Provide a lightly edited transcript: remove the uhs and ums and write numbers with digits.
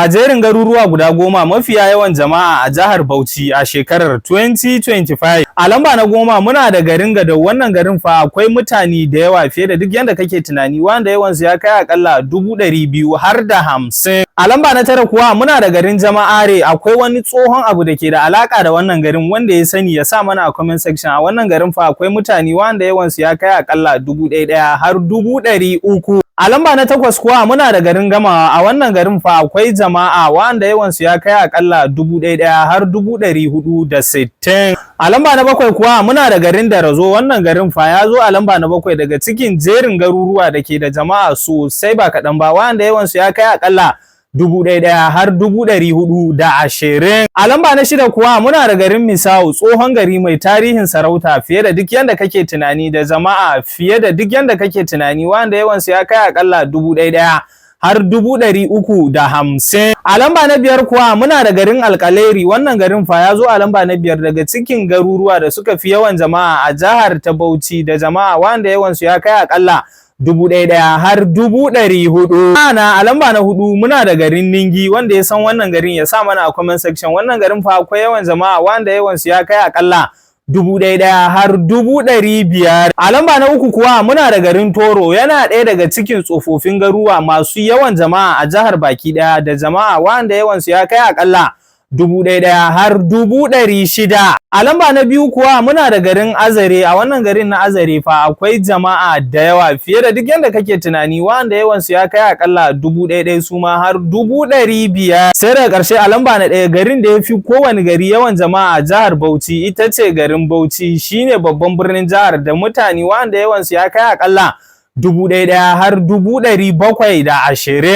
Ga jerin garuruwa guda 10 mafiya yawan jama'a a jihar Bauchi a shekarar 2025. A lamba na 10 muna da garin Gadau. Wannan garin fa akwai mutane da yawa fiye da duk yanda kake tunani, wanda yawansu ya kai akalla 200 har da 50. A lamba na 9 kuwa muna da garin Jama'are. Akwai wani tsohon abu da ke da alaka da wannan garin, wanda ya sani ya sa mana a comment section. A wannan garin fa akwai mutane wanda yawansu ya kai akalla 1000 har 300. A lamba na 8 kuwa muna da garin Gamawa. A wannan garin fa akwai jama'a wanda yawansu ya kai akalla 1000 har 460. A lamba na 7 kuwa muna da garin Darazo. Wannan garin fa ya zo a lamba na 7 daga cikin jerin garuruwa da ke da jama'a sosai ba kaɗan ba, wanda yawansu ya kai akalla 1000 har 420. A lamba na 6 kuwa muna da garin Misau, tsohon gari mai tarihin sarauta fiye da duk yanda kake tunani, da jama'a fiye da duk yanda kake tunani, wanda yawansu ya kai akalla 1000 har 350. A lamba na 5 kuwa muna da garin Alkaleri. Wannan garin fa ya zo a lamba na 5 daga cikin garuruwa da suka fi yawan jama'a a jihar ta Bauchi, da jama'a wanda yawansu ya kai akalla 1000 har 400. A lamba na 4 muna da garin Ningi. Wanda ya san wannan garin ya sa mana a comment section. Wannan garin fa akwai yawan jama'a wanda yawansu ya kai akalla 1000 har 500. A lamba na 3 kuwa muna da garin Toro. Yana ɗaya daga cikin tsofaffin garuruwa masu yawan jama'a a jihar baki ɗaya, da jama'a wanda yawansu ya kai akalla 1000 har 600. A lamba na 2 kuwa muna da garin Azare. A wannan garin na Azare fa akwai jama'a da yawa fiye da duk yanda kake tunani, wanda yawansu ya kai akalla 1000 su ma har 500. Sai daga ƙarshe a lamba na 1 garin da ya fi kowane gari yawan jama'a a jihar Bauchi ita ce garin Bauchi. Shine babban birnin jihar, da mutane wanda yawansu ya kai akalla 1000 har 720.